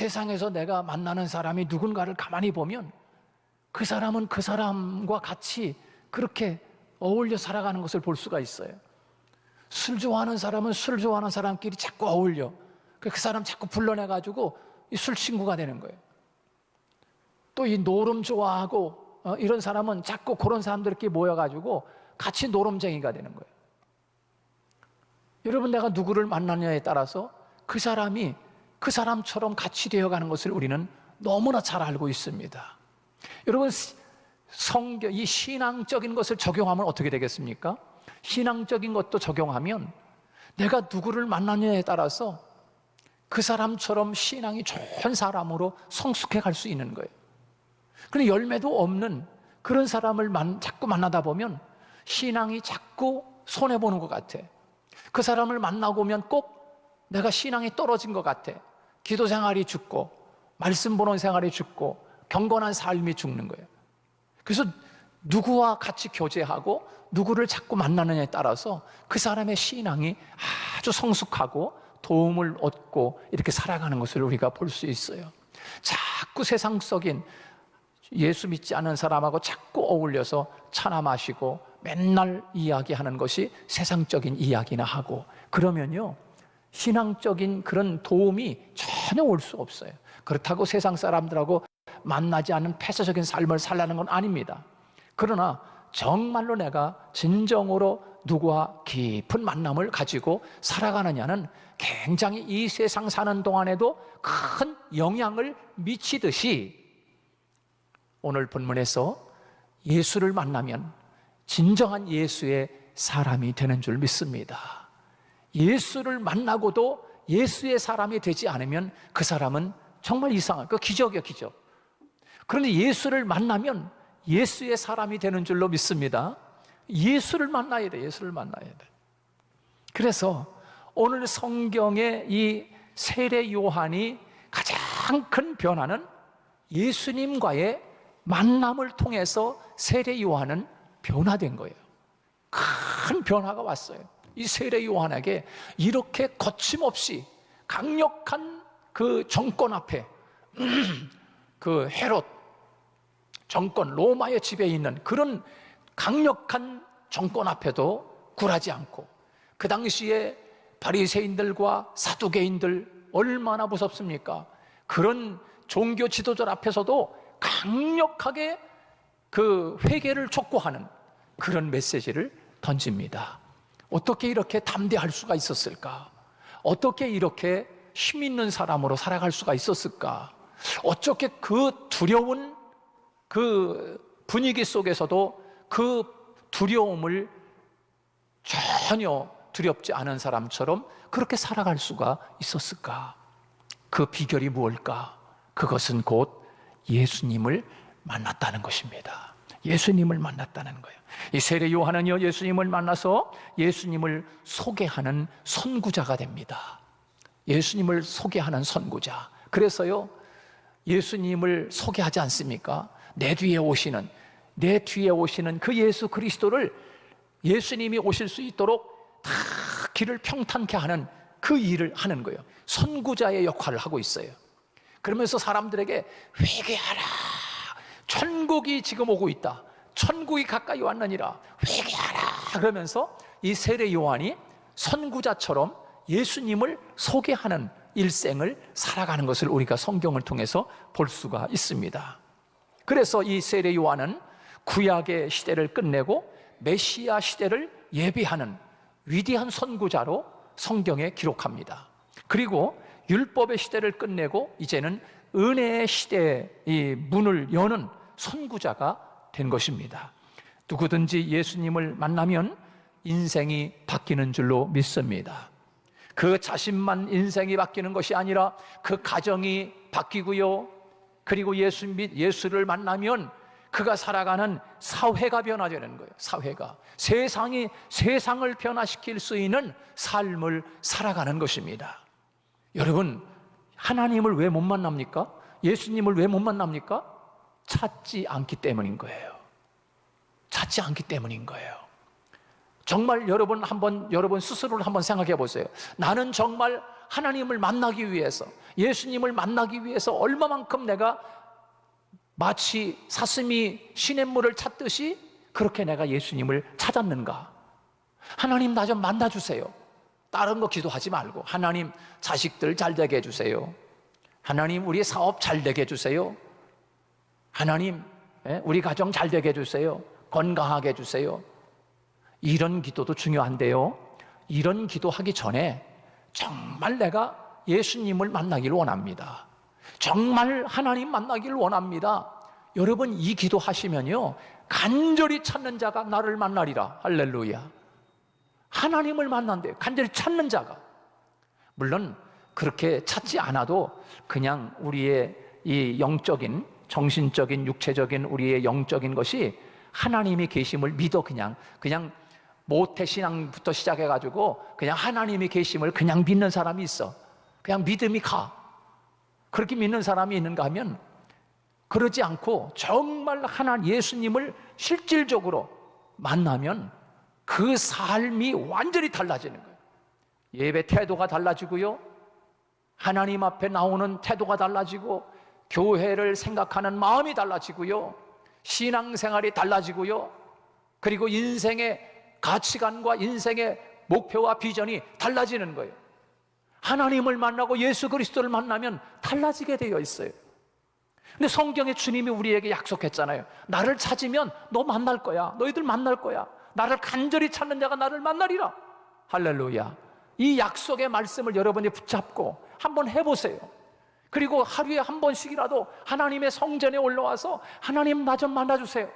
세상에서 내가 만나는 사람이 누군가를 가만히 보면 그 사람은 그 사람과 같이 그렇게 어울려 살아가는 것을 볼 수가 있어요. 술 좋아하는 사람은 술 좋아하는 사람끼리 자꾸 어울려. 그 사람 자꾸 불러내가지고 이 술 친구가 되는 거예요. 또 이 노름 좋아하고 이런 사람은 자꾸 그런 사람들끼리 모여가지고 같이 노름쟁이가 되는 거예요. 여러분, 내가 누구를 만나느냐에 따라서 그 사람이 그 사람처럼 같이 되어가는 것을 우리는 너무나 잘 알고 있습니다. 여러분, 성경, 이 신앙적인 것을 적용하면 어떻게 되겠습니까? 신앙적인 것도 적용하면 내가 누구를 만나느냐에 따라서 그 사람처럼 신앙이 좋은 사람으로 성숙해 갈 수 있는 거예요. 그런데 열매도 없는 그런 사람을 자꾸 만나다 보면 신앙이 자꾸 손해보는 것 같아. 그 사람을 만나고 오면 꼭 내가 신앙이 떨어진 것 같아. 기도 생활이 죽고 말씀 보는 생활이 죽고 경건한 삶이 죽는 거예요. 그래서 누구와 같이 교제하고 누구를 자꾸 만나느냐에 따라서 그 사람의 신앙이 아주 성숙하고 도움을 얻고 이렇게 살아가는 것을 우리가 볼 수 있어요. 자꾸 세상적인 예수 믿지 않은 사람하고 자꾸 어울려서 차나 마시고 맨날 이야기하는 것이 세상적인 이야기나 하고 그러면요, 신앙적인 그런 도움이 전혀 올 수 없어요. 그렇다고 세상 사람들하고 만나지 않는 폐쇄적인 삶을 살라는 건 아닙니다. 그러나 정말로 내가 진정으로 누구와 깊은 만남을 가지고 살아가느냐는 굉장히 이 세상 사는 동안에도 큰 영향을 미치듯이 오늘 본문에서 예수를 만나면 진정한 예수의 사람이 되는 줄 믿습니다. 예수를 만나고도 예수의 사람이 되지 않으면 그 사람은 정말 이상한, 그 기적이에요, 기적. 그런데 예수를 만나면 예수의 사람이 되는 줄로 믿습니다. 예수를 만나야 돼, 예수를 만나야 돼. 그래서 오늘 성경의 이 세례 요한이 가장 큰 변화는 예수님과의 만남을 통해서 세례 요한은 변화된 거예요. 큰 변화가 왔어요. 이 세례 요한에게 이렇게 거침없이 강력한 그 정권 앞에 그 헤롯 정권, 로마의 지배에 있는 그런 강력한 정권 앞에도 굴하지 않고, 그 당시에 바리새인들과 사두개인들 얼마나 무섭습니까? 그런 종교 지도자 앞에서도 강력하게 그 회개를 촉구하는 그런 메시지를 던집니다. 어떻게 이렇게 담대할 수가 있었을까? 어떻게 이렇게 힘 있는 사람으로 살아갈 수가 있었을까? 어떻게 그 두려운 그 분위기 속에서도 그 두려움을 전혀 두렵지 않은 사람처럼 그렇게 살아갈 수가 있었을까? 그 비결이 무엇일까? 그것은 곧 예수님을 만났다는 것입니다. 예수님을 만났다는 거예요. 이 세례 요한은요, 예수님을 만나서 예수님을 소개하는 선구자가 됩니다. 예수님을 소개하는 선구자. 그래서요, 예수님을 소개하지 않습니까? 내 뒤에 오시는 그 예수 그리스도를, 예수님이 오실 수 있도록 다 길을 평탄케 하는 그 일을 하는 거예요. 선구자의 역할을 하고 있어요. 그러면서 사람들에게 회개하라, 천국이 지금 오고 있다, 천국이 가까이 왔느니라, 회개하라 그러면서 이 세례 요한이 선구자처럼 예수님을 소개하는 일생을 살아가는 것을 우리가 성경을 통해서 볼 수가 있습니다. 그래서 이 세례 요한은 구약의 시대를 끝내고 메시아 시대를 예비하는 위대한 선구자로 성경에 기록합니다. 그리고 율법의 시대를 끝내고 이제는 은혜의 시대의 이 문을 여는 선구자가 된 것입니다. 누구든지 예수님을 만나면 인생이 바뀌는 줄로 믿습니다. 그 자신만 인생이 바뀌는 것이 아니라 그 가정이 바뀌고요, 그리고 예수를 만나면 그가 살아가는 사회가 변화되는 거예요. 사회가, 세상을 변화시킬 수 있는 삶을 살아가는 것입니다. 여러분, 하나님을 왜 못 만납니까? 예수님을 왜 못 만납니까? 찾지 않기 때문인 거예요. 찾지 않기 때문인 거예요. 정말 여러분 스스로를 한번 생각해 보세요. 나는 정말 하나님을 만나기 위해서, 예수님을 만나기 위해서 얼마만큼 내가 마치 사슴이 시냇물을 찾듯이 그렇게 내가 예수님을 찾았는가? 하나님 나 좀 만나주세요. 다른 거 기도하지 말고, 하나님 자식들 잘 되게 해주세요. 하나님 우리 사업 잘 되게 해주세요. 하나님 우리 가정 잘 되게 해주세요. 건강하게 해주세요. 이런 기도도 중요한데요, 이런 기도하기 전에 정말 내가 예수님을 만나기를 원합니다. 정말 하나님 만나기를 원합니다. 여러분, 이 기도 하시면요, 간절히 찾는 자가 나를 만나리라. 할렐루야. 하나님을 만난대요. 간절히 찾는 자가. 물론 그렇게 찾지 않아도 그냥 우리의 이 영적인, 정신적인, 육체적인 우리의 영적인 것이 하나님이 계심을 믿어. 그냥 모태신앙부터 시작해가지고 그냥 하나님이 계심을 그냥 믿는 사람이 있어. 그냥 믿음이 가. 그렇게 믿는 사람이 있는가 하면, 그러지 않고 정말 예수님을 실질적으로 만나면 그 삶이 완전히 달라지는 거예요. 예배 태도가 달라지고요, 하나님 앞에 나오는 태도가 달라지고, 교회를 생각하는 마음이 달라지고요, 신앙생활이 달라지고요, 그리고 인생의 가치관과 인생의 목표와 비전이 달라지는 거예요. 하나님을 만나고 예수 그리스도를 만나면 달라지게 되어 있어요. 근데 성경에 주님이 우리에게 약속했잖아요. 나를 찾으면 너 만날 거야. 너희들 만날 거야. 나를 간절히 찾는 자가 나를 만나리라. 할렐루야. 이 약속의 말씀을 여러분이 붙잡고 한번 해보세요. 그리고 하루에 한 번씩이라도 하나님의 성전에 올라와서 하나님 나 좀 만나주세요.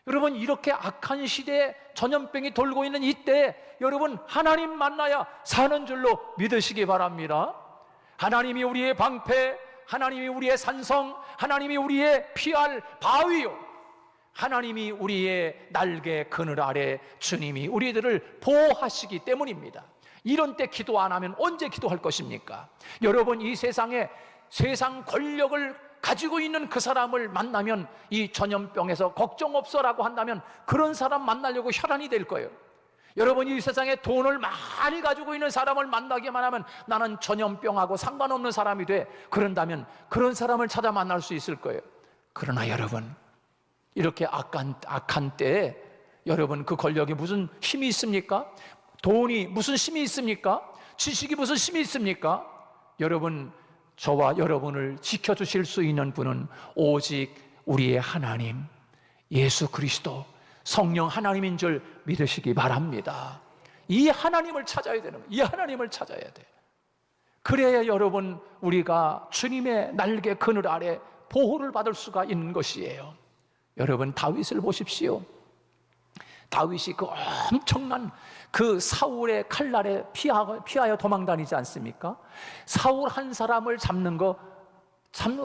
여러분, 이렇게 악한 시대에 전염병이 돌고 있는 이때에 여러분, 하나님 만나야 사는 줄로 믿으시기 바랍니다. 하나님이 우리의 방패, 하나님이 우리의 산성, 하나님이 우리의 피할 바위요, 하나님이 우리의 날개 그늘 아래 주님이 우리들을 보호하시기 때문입니다. 이런 때 기도 안 하면 언제 기도할 것입니까? 여러분, 이 세상에 세상 권력을 가지고 있는 그 사람을 만나면, 이 전염병에서 걱정 없어라고 한다면 그런 사람 만나려고 혈안이 될 거예요. 여러분, 이 세상에 돈을 많이 가지고 있는 사람을 만나기만 하면 나는 전염병하고 상관없는 사람이 돼, 그런다면 그런 사람을 찾아 만날 수 있을 거예요. 그러나 여러분, 이렇게 악한 때에 여러분, 그 권력이 무슨 힘이 있습니까? 돈이 무슨 힘이 있습니까? 지식이 무슨 힘이 있습니까? 여러분, 저와 여러분을 지켜주실 수 있는 분은 오직 우리의 하나님, 예수 그리스도, 성령 하나님인 줄 믿으시기 바랍니다. 이 하나님을 찾아야 되는 거예요. 이 하나님을 찾아야 돼. 그래야 여러분, 우리가 주님의 날개 그늘 아래 보호를 받을 수가 있는 것이에요. 여러분, 다윗을 보십시오. 다윗이 그 엄청난 그 사울의 칼날에 피하여 도망다니지 않습니까? 사울 한 사람을 잡는 거 참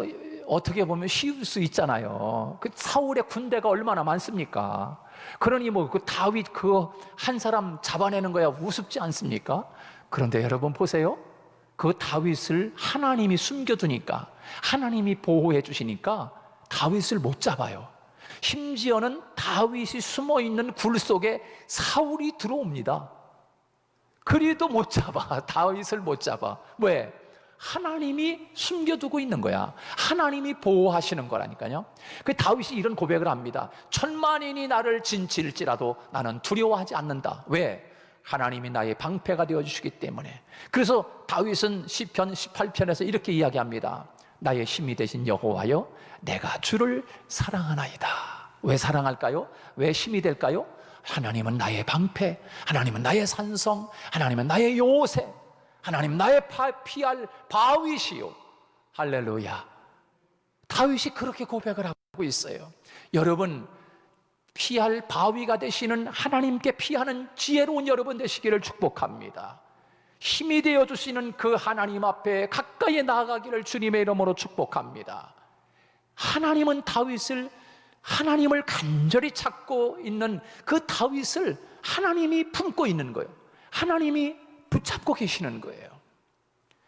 어떻게 보면 쉬울 수 있잖아요. 그 사울의 군대가 얼마나 많습니까? 그러니 그 다윗 그 한 사람 잡아내는 거야 우습지 않습니까? 그런데 여러분 보세요. 그 다윗을 하나님이 숨겨두니까, 하나님이 보호해 주시니까 다윗을 못 잡아요. 심지어는 다윗이 숨어있는 굴 속에 사울이 들어옵니다. 그래도 못 잡아. 다윗을 못 잡아. 왜? 하나님이 숨겨두고 있는 거야. 하나님이 보호하시는 거라니까요. 그 다윗이 이런 고백을 합니다. 천만인이 나를 진칠지라도 나는 두려워하지 않는다. 왜? 하나님이 나의 방패가 되어주시기 때문에. 그래서 다윗은 시편 18편에서 이렇게 이야기합니다. 나의 힘이 되신 여호와여, 내가 주를 사랑하나이다. 왜 사랑할까요? 왜 힘이 될까요? 하나님은 나의 방패, 하나님은 나의 산성, 하나님은 나의 요새, 하나님 나의 피할 바위시요. 할렐루야. 다윗이 그렇게 고백을 하고 있어요. 여러분, 피할 바위가 되시는 하나님께 피하는 지혜로운 여러분 되시기를 축복합니다. 힘이 되어주시는 그 하나님 앞에 가까이 나아가기를 주님의 이름으로 축복합니다. 하나님은 하나님을 간절히 찾고 있는 그 다윗을 하나님이 품고 있는 거예요. 하나님이 붙잡고 계시는 거예요.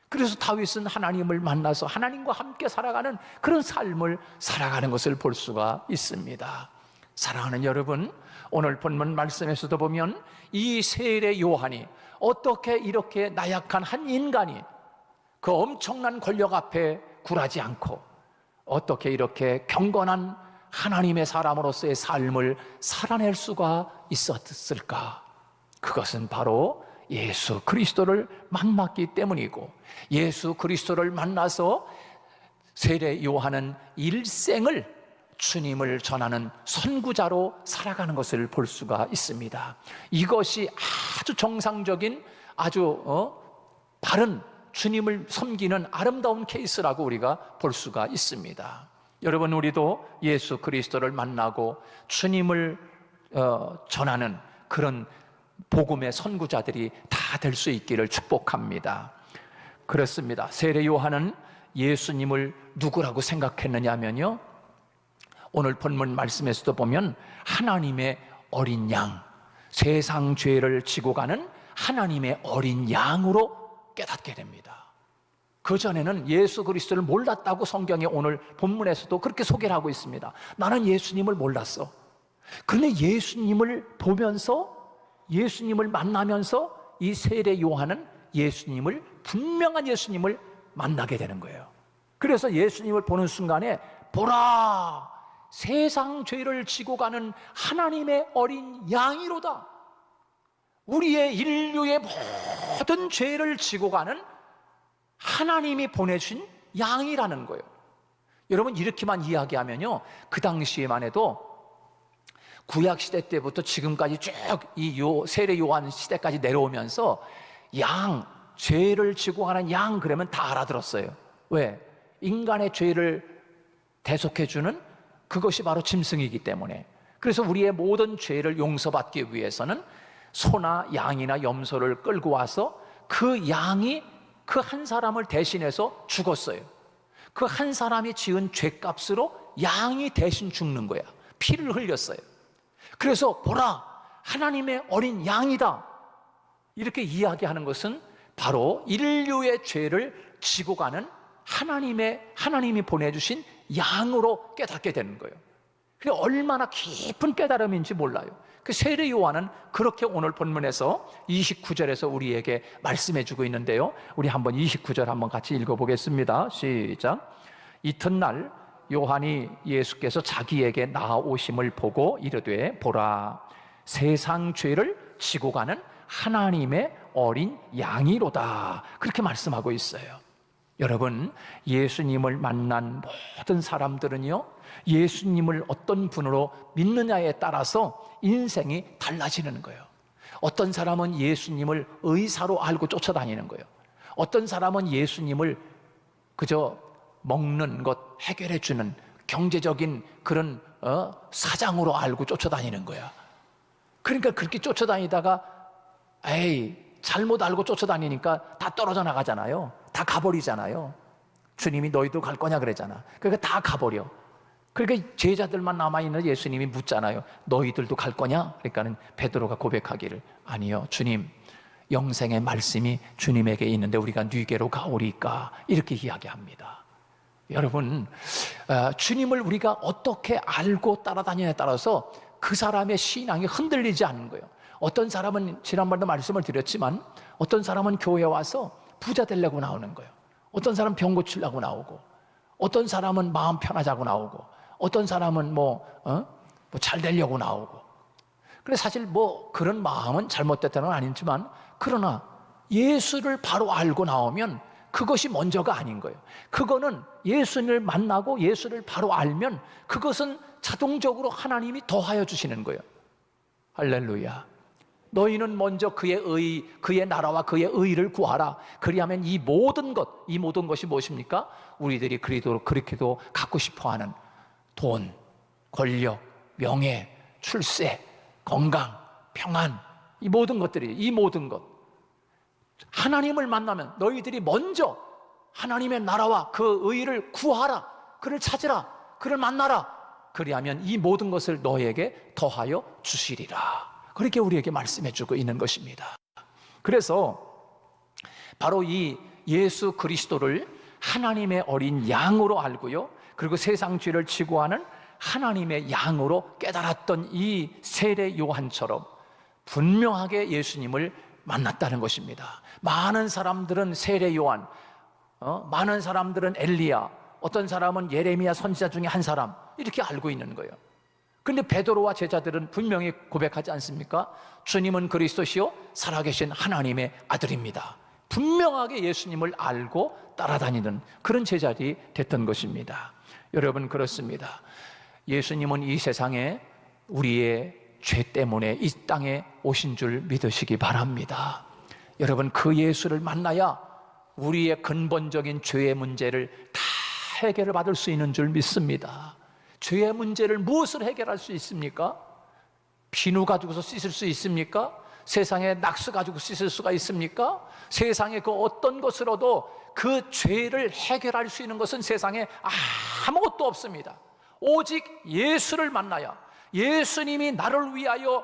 그래서 다윗은 하나님을 만나서 하나님과 함께 살아가는 그런 삶을 살아가는 것을 볼 수가 있습니다. 사랑하는 여러분, 오늘 본문 말씀에서도 보면 이 세례 요한이 어떻게 이렇게 나약한 한 인간이 그 엄청난 권력 앞에 굴하지 않고 어떻게 이렇게 경건한 하나님의 사람으로서의 삶을 살아낼 수가 있었을까? 그것은 바로 예수 그리스도를 만났기 때문이고, 예수 그리스도를 만나서 세례 요한은 일생을 주님을 전하는 선구자로 살아가는 것을 볼 수가 있습니다. 이것이 아주 정상적인, 아주 바른 주님을 섬기는 아름다운 케이스라고 우리가 볼 수가 있습니다. 여러분, 우리도 예수 그리스도를 만나고 주님을 전하는 그런 복음의 선구자들이 다 될 수 있기를 축복합니다. 그렇습니다. 세례 요한은 예수님을 누구라고 생각했느냐면요, 오늘 본문 말씀에서도 보면 하나님의 어린 양, 세상 죄를 지고 가는 하나님의 어린 양으로 깨닫게 됩니다. 그전에는 예수 그리스도를 몰랐다고 성경에 오늘 본문에서도 그렇게 소개를 하고 있습니다. 나는 예수님을 몰랐어. 그런데 예수님을 보면서, 예수님을 만나면서 이 세례 요한은 예수님을, 분명한 예수님을 만나게 되는 거예요. 그래서 예수님을 보는 순간에 보라, 세상 죄를 지고 가는 하나님의 어린 양이로다. 우리의 인류의 모든 죄를 지고 가는 하나님이 보내주신 양이라는 거예요. 여러분, 이렇게만 이야기하면요, 그 당시에만 해도 구약시대 때부터 지금까지 쭉 이 세례 요한 시대까지 내려오면서 양, 죄를 지고 가는 양 그러면 다 알아들었어요. 왜? 인간의 죄를 대속해주는 그것이 바로 짐승이기 때문에. 그래서 우리의 모든 죄를 용서받기 위해서는 소나 양이나 염소를 끌고 와서 그 양이 그 한 사람을 대신해서 죽었어요. 그 한 사람이 지은 죄값으로 양이 대신 죽는 거야. 피를 흘렸어요. 그래서 보라, 하나님의 어린 양이다, 이렇게 이야기하는 것은 바로 인류의 죄를 지고 가는 하나님이 보내주신 양으로 깨닫게 되는 거예요. 그게 얼마나 깊은 깨달음인지 몰라요. 그 세례 요한은 그렇게 오늘 본문에서 29절에서 우리에게 말씀해 주고 있는데요, 우리 한번 29절 한번 같이 읽어보겠습니다. 시작. 이튿날 요한이 예수께서 자기에게 나아오심을 보고 이르되 보라, 세상 죄를 지고 가는 하나님의 어린 양이로다, 그렇게 말씀하고 있어요. 여러분, 예수님을 만난 모든 사람들은요, 예수님을 어떤 분으로 믿느냐에 따라서 인생이 달라지는 거예요. 어떤 사람은 예수님을 의사로 알고 쫓아다니는 거예요. 어떤 사람은 예수님을 그저 먹는 것 해결해 주는 경제적인 그런 사장으로 알고 쫓아다니는 거야. 그러니까 그렇게 쫓아다니다가 잘못 알고 쫓아다니니까 다 떨어져 나가잖아요. 다 가버리잖아요. 주님이 너희도 갈 거냐 그랬잖아. 그러니까 다 가버려. 그러니까 제자들만 남아있는 예수님이 묻잖아요. 너희들도 갈 거냐? 그러니까는 베드로가 고백하기를, 아니요 주님, 영생의 말씀이 주님에게 있는데 우리가 네게로 가오리까, 이렇게 이야기합니다. 여러분, 주님을 우리가 어떻게 알고 따라다니냐에 따라서 그 사람의 신앙이 흔들리지 않는 거예요. 어떤 사람은, 지난번도 말씀을 드렸지만, 어떤 사람은 교회에 와서 부자 되려고 나오는 거예요. 어떤 사람은 병 고치려고 나오고, 어떤 사람은 마음 편하자고 나오고, 어떤 사람은 잘 되려고 나오고. 그래, 사실 그런 마음은 잘못됐다는 건 아니지만, 그러나 예수를 바로 알고 나오면 그것이 먼저가 아닌 거예요. 그거는 예수를 만나고 예수를 바로 알면 그것은 자동적으로 하나님이 더하여 주시는 거예요. 할렐루야. 너희는 먼저 그의 나라와 그의 의를 구하라. 그리하면 이 모든 것이 무엇입니까? 우리들이 그렇게도 갖고 싶어하는 돈, 권력, 명예, 출세, 건강, 평안, 이 모든 것, 하나님을 만나면 너희들이 먼저 하나님의 나라와 그 의를 구하라, 그를 찾으라, 그를 만나라. 그리하면 이 모든 것을 너희에게 더하여 주시리라. 그렇게 우리에게 말씀해 주고 있는 것입니다. 그래서 바로 이 예수 그리스도를 하나님의 어린 양으로 알고요, 그리고 세상 죄를 지고 하는 하나님의 양으로 깨달았던 이 세례 요한처럼 분명하게 예수님을 만났다는 것입니다. 많은 사람들은 세례 요한, 많은 사람들은 엘리야, 어떤 사람은 예레미야 선지자 중에 한 사람, 이렇게 알고 있는 거예요. 근데 베드로와 제자들은 분명히 고백하지 않습니까? 주님은 그리스도시요 살아계신 하나님의 아들입니다. 분명하게 예수님을 알고 따라다니는 그런 제자들이 됐던 것입니다. 여러분, 그렇습니다. 예수님은 이 세상에 우리의 죄 때문에 이 땅에 오신 줄 믿으시기 바랍니다. 여러분, 그 예수를 만나야 우리의 근본적인 죄의 문제를 다 해결을 받을 수 있는 줄 믿습니다. 죄의 문제를 무엇을 해결할 수 있습니까? 비누 가지고서 씻을 수 있습니까? 세상에 낙스 가지고 씻을 수가 있습니까? 세상에 그 어떤 것으로도 그 죄를 해결할 수 있는 것은 세상에 아무것도 없습니다. 오직 예수를 만나야, 예수님이 나를 위하여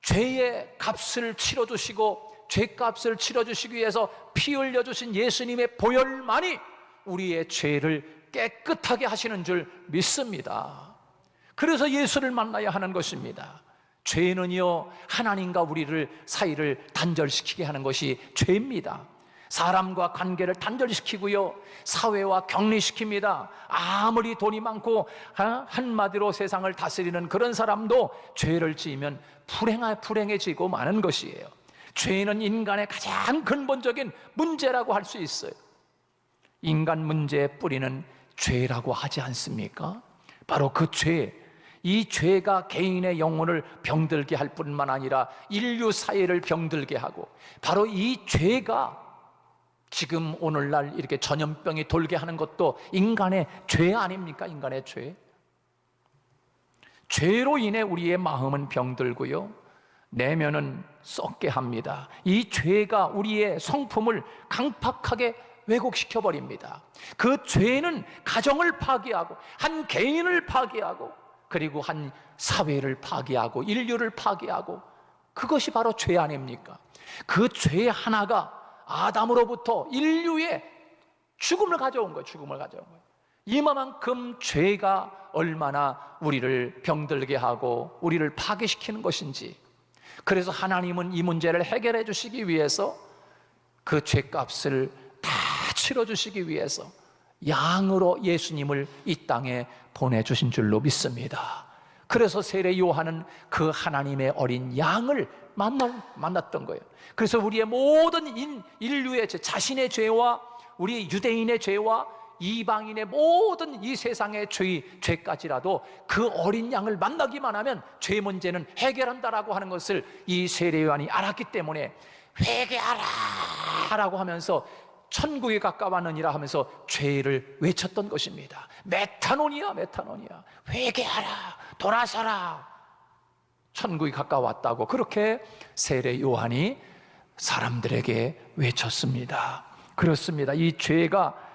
죄의 값을 치러주시고 죄값을 치러주시기 위해서 피 흘려주신 예수님의 보혈만이 우리의 죄를 깨끗하게 하시는 줄 믿습니다. 그래서 예수를 만나야 하는 것입니다. 죄는요, 하나님과 우리를 사이를 단절시키게 하는 것이 죄입니다. 사람과 관계를 단절시키고요, 사회와 격리시킵니다. 아무리 돈이 많고 한마디로 세상을 다스리는 그런 사람도 죄를 지으면 불행해지고 마는 것이에요. 죄는 인간의 가장 근본적인 문제라고 할 수 있어요. 인간 문제의 뿌리는 죄라고 하지 않습니까? 바로 그 죄, 이 죄가 개인의 영혼을 병들게 할 뿐만 아니라 인류 사회를 병들게 하고, 바로 이 죄가 지금 오늘날 이렇게 전염병이 돌게 하는 것도 인간의 죄 아닙니까? 인간의 죄. 죄로 인해 우리의 마음은 병들고요, 내면은 썩게 합니다. 이 죄가 우리의 성품을 강팍하게 왜곡시켜 버립니다. 그 죄는 가정을 파괴하고, 한 개인을 파괴하고, 그리고 한 사회를 파괴하고, 인류를 파괴하고, 그것이 바로 죄 아닙니까? 그 죄 하나가 아담으로부터 인류의 죽음을 가져온 거예요. 죽음을 가져온 거예요. 이만큼 죄가 얼마나 우리를 병들게 하고 우리를 파괴시키는 것인지, 그래서 하나님은 이 문제를 해결해 주시기 위해서 그 죄값을 다 치러주시기 위해서 양으로 예수님을 이 땅에 보내주신 줄로 믿습니다. 그래서 세례 요한은 그 하나님의 어린 양을 만났던 거예요. 그래서 우리의 모든 인류의 죄, 자신의 죄와 우리 유대인의 죄와 이방인의 모든 이 세상의 죄까지라도 그 어린 양을 만나기만 하면 죄 문제는 해결한다라고 하는 것을 이 세례 요한이 알았기 때문에 회개하라 라고 하면서 천국에 가까웠느니라 하면서 죄를 외쳤던 것입니다. 메타노니아, 메타노니아, 회개하라, 돌아서라, 천국이 가까웠다고 그렇게 세례 요한이 사람들에게 외쳤습니다. 그렇습니다. 이 죄가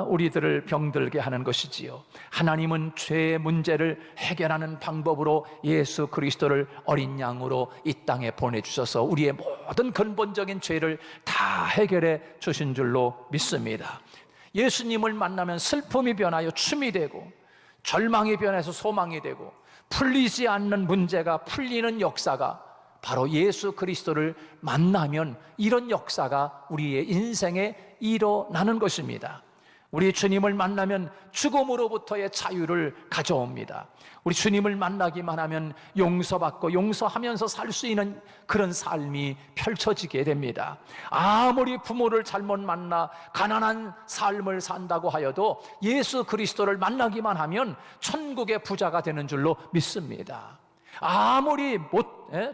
우리들을 병들게 하는 것이지요. 하나님은 죄의 문제를 해결하는 방법으로 예수 그리스도를 어린 양으로 이 땅에 보내주셔서 우리의 모든 근본적인 죄를 다 해결해 주신 줄로 믿습니다. 예수님을 만나면 슬픔이 변하여 춤이 되고, 절망이 변해서 소망이 되고, 풀리지 않는 문제가 풀리는 역사가 바로 예수 그리스도를 만나면 이런 역사가 우리의 인생에 일어나는 것입니다. 우리 주님을 만나면 죽음으로부터의 자유를 가져옵니다. 우리 주님을 만나기만 하면 용서받고 용서하면서 살 수 있는 그런 삶이 펼쳐지게 됩니다. 아무리 부모를 잘못 만나 가난한 삶을 산다고 하여도 예수 그리스도를 만나기만 하면 천국의 부자가 되는 줄로 믿습니다. 아무리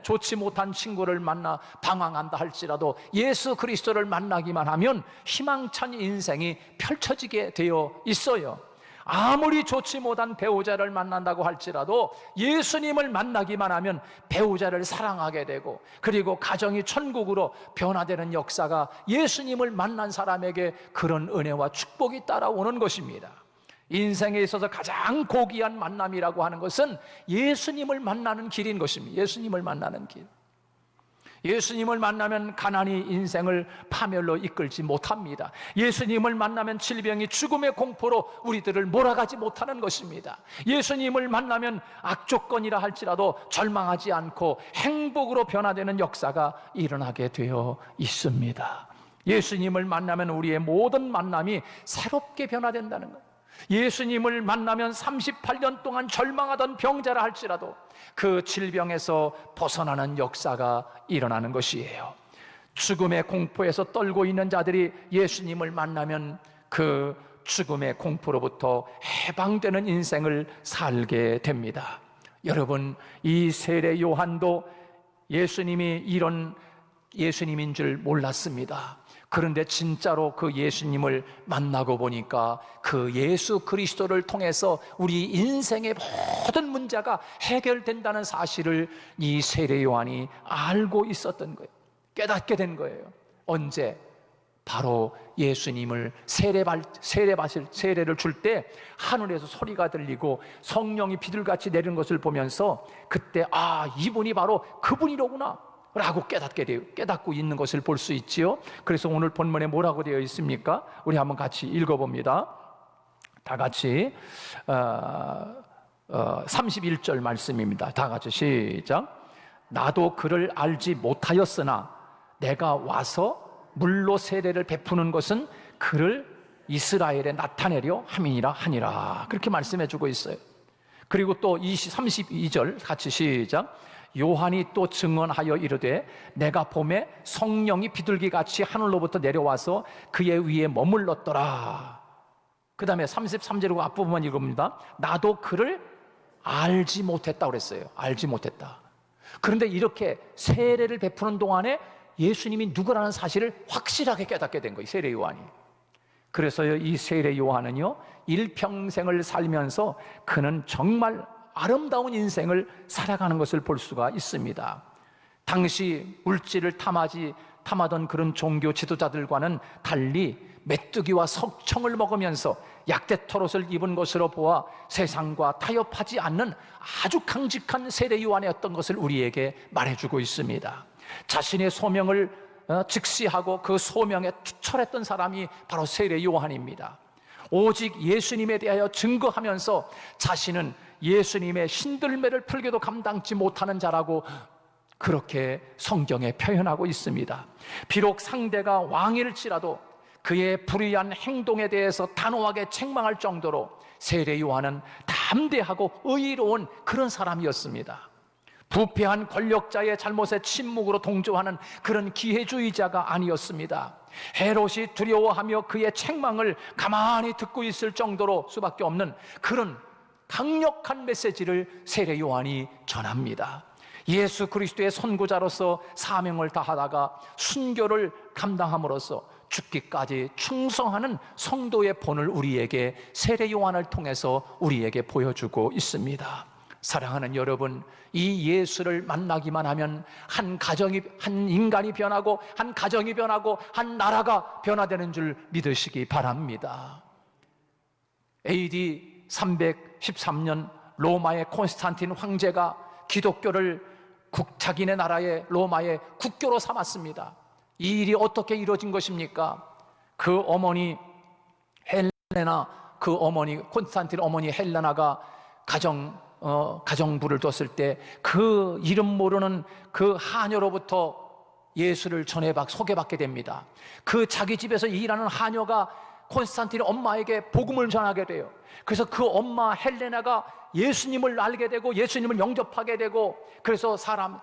좋지 못한 친구를 만나 방황한다 할지라도 예수 그리스도를 만나기만 하면 희망찬 인생이 펼쳐지게 되어 있어요. 아무리 좋지 못한 배우자를 만난다고 할지라도 예수님을 만나기만 하면 배우자를 사랑하게 되고, 그리고 가정이 천국으로 변화되는 역사가 예수님을 만난 사람에게 그런 은혜와 축복이 따라오는 것입니다. 인생에 있어서 가장 고귀한 만남이라고 하는 것은 예수님을 만나는 길인 것입니다. 예수님을 만나는 길. 예수님을 만나면 가난이 인생을 파멸로 이끌지 못합니다. 예수님을 만나면 질병이 죽음의 공포로 우리들을 몰아가지 못하는 것입니다. 예수님을 만나면 악조건이라 할지라도 절망하지 않고 행복으로 변화되는 역사가 일어나게 되어 있습니다. 예수님을 만나면 우리의 모든 만남이 새롭게 변화된다는 거예요. 예수님을 만나면 38년 동안 절망하던 병자라 할지라도 그 질병에서 벗어나는 역사가 일어나는 것이에요. 죽음의 공포에서 떨고 있는 자들이 예수님을 만나면 그 죽음의 공포로부터 해방되는 인생을 살게 됩니다. 여러분, 이 세례 요한도 예수님이 이런 예수님인 줄 몰랐습니다. 그런데 진짜로 그 예수님을 만나고 보니까 그 예수 그리스도를 통해서 우리 인생의 모든 문제가 해결된다는 사실을 이 세례 요한이 알고 있었던 거예요. 깨닫게 된 거예요. 언제? 바로 예수님을 세례를 줄 때 하늘에서 소리가 들리고 성령이 비둘같이 내리는 것을 보면서 그때 이분이 바로 그분이로구나 라고 깨닫고 있는 것을 볼 수 있지요. 그래서 오늘 본문에 뭐라고 되어 있습니까? 우리 한번 같이 읽어봅니다. 다 같이 31절 말씀입니다. 다 같이 시작. 나도 그를 알지 못하였으나 내가 와서 물로 세례를 베푸는 것은 그를 이스라엘에 나타내려 함이니라 하니라. 그렇게 말씀해 주고 있어요. 그리고 또 32절 같이 시작. 요한이 또 증언하여 이르되 내가 봄에 성령이 비둘기같이 하늘로부터 내려와서 그의 위에 머물렀더라. 그 다음에 33절이고 앞부분만 읽어봅니다. 나도 그를 알지 못했다 그랬어요. 알지 못했다. 그런데 이렇게 세례를 베푸는 동안에 예수님이 누구라는 사실을 확실하게 깨닫게 된 거예요. 세례 요한이. 그래서요, 이 세례 요한은요, 일평생을 살면서 그는 정말 아름다운 인생을 살아가는 것을 볼 수가 있습니다. 당시 물질을 탐하던 그런 종교 지도자들과는 달리 메뚜기와 석청을 먹으면서 약대 털옷을 입은 것으로 보아 세상과 타협하지 않는 아주 강직한 세례 요한이었던 것을 우리에게 말해주고 있습니다. 자신의 소명을 직시하고 그 소명에 투철했던 사람이 바로 세례 요한입니다. 오직 예수님에 대하여 증거하면서 자신은 예수님의 신들매를 풀게도 감당치 못하는 자라고 그렇게 성경에 표현하고 있습니다. 비록 상대가 왕일지라도 그의 불의한 행동에 대해서 단호하게 책망할 정도로 세례 요한은 담대하고 의로운 그런 사람이었습니다. 부패한 권력자의 잘못에 침묵으로 동조하는 그런 기회주의자가 아니었습니다. 헤롯이 두려워하며 그의 책망을 가만히 듣고 있을 정도로 수밖에 없는 그런 강력한 메시지를 세례 요한이 전합니다. 예수 그리스도의 선구자로서 사명을 다하다가 순교를 감당함으로써 죽기까지 충성하는 성도의 본을 우리에게 세례 요한을 통해서 우리에게 보여주고 있습니다. 사랑하는 여러분, 이 예수를 만나기만 하면 한 인간이 변하고 한 가정이 변하고 한 나라가 변화되는 줄 믿으시기 바랍니다. AD 313년 로마의 콘스탄틴 황제가 기독교를 자기네 나라의 로마의 국교로 삼았습니다. 이 일이 어떻게 이루어진 것입니까? 그 어머니 헬레나, 그 어머니 콘스탄틴 어머니 헬레나가 가정부를 뒀을 때 그 이름 모르는 그 하녀로부터 예수를 소개받게 됩니다. 그 자기 집에서 일하는 하녀가 콘스탄틴 엄마에게 복음을 전하게 돼요. 그래서 그 엄마 헬레나가 예수님을 알게 되고 예수님을 영접하게 되고, 그래서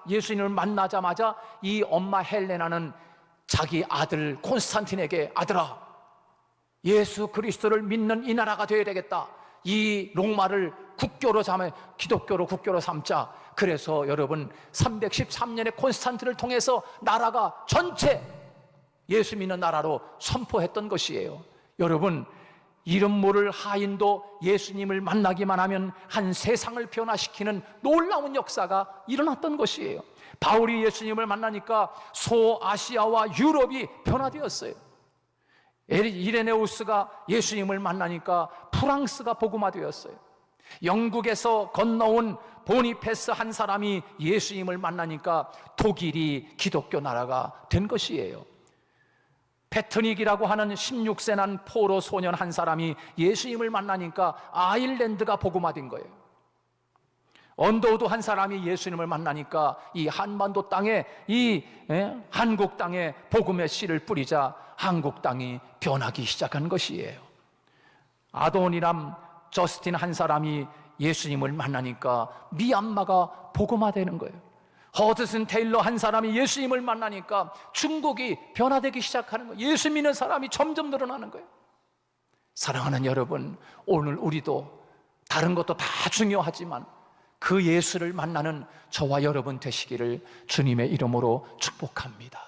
예수님을 만나자마자 이 엄마 헬레나는 자기 아들 콘스탄틴에게, 아들아, 예수 그리스도를 믿는 이 나라가 되어야 되겠다. 이 로마를 기독교로 국교로 삼자. 그래서 여러분 313년에 콘스탄틴을 통해서 나라가 전체 예수 믿는 나라로 선포했던 것이에요. 여러분, 이름 모를 하인도 예수님을 만나기만 하면 한 세상을 변화시키는 놀라운 역사가 일어났던 것이에요. 바울이 예수님을 만나니까 소아시아와 유럽이 변화되었어요. 이레네우스가 예수님을 만나니까 프랑스가 복음화되었어요. 영국에서 건너온 보니페스 한 사람이 예수님을 만나니까 독일이 기독교 나라가 된 것이에요. 패트닉이라고 하는 16세 난 포로 소년 한 사람이 예수님을 만나니까 아일랜드가 복음화된 거예요. 언더우드 한 사람이 예수님을 만나니까 이 한반도 땅에 한국 땅에 복음의 씨를 뿌리자 한국 땅이 변하기 시작한 것이에요. 아도니람 저스틴 한 사람이 예수님을 만나니까 미얀마가 복음화되는 거예요. 허드슨 테일러 한 사람이 예수님을 만나니까 중국이 변화되기 시작하는 거예요. 예수 믿는 사람이 점점 늘어나는 거예요. 사랑하는 여러분, 오늘 우리도 다른 것도 다 중요하지만 그 예수를 만나는 저와 여러분 되시기를 주님의 이름으로 축복합니다.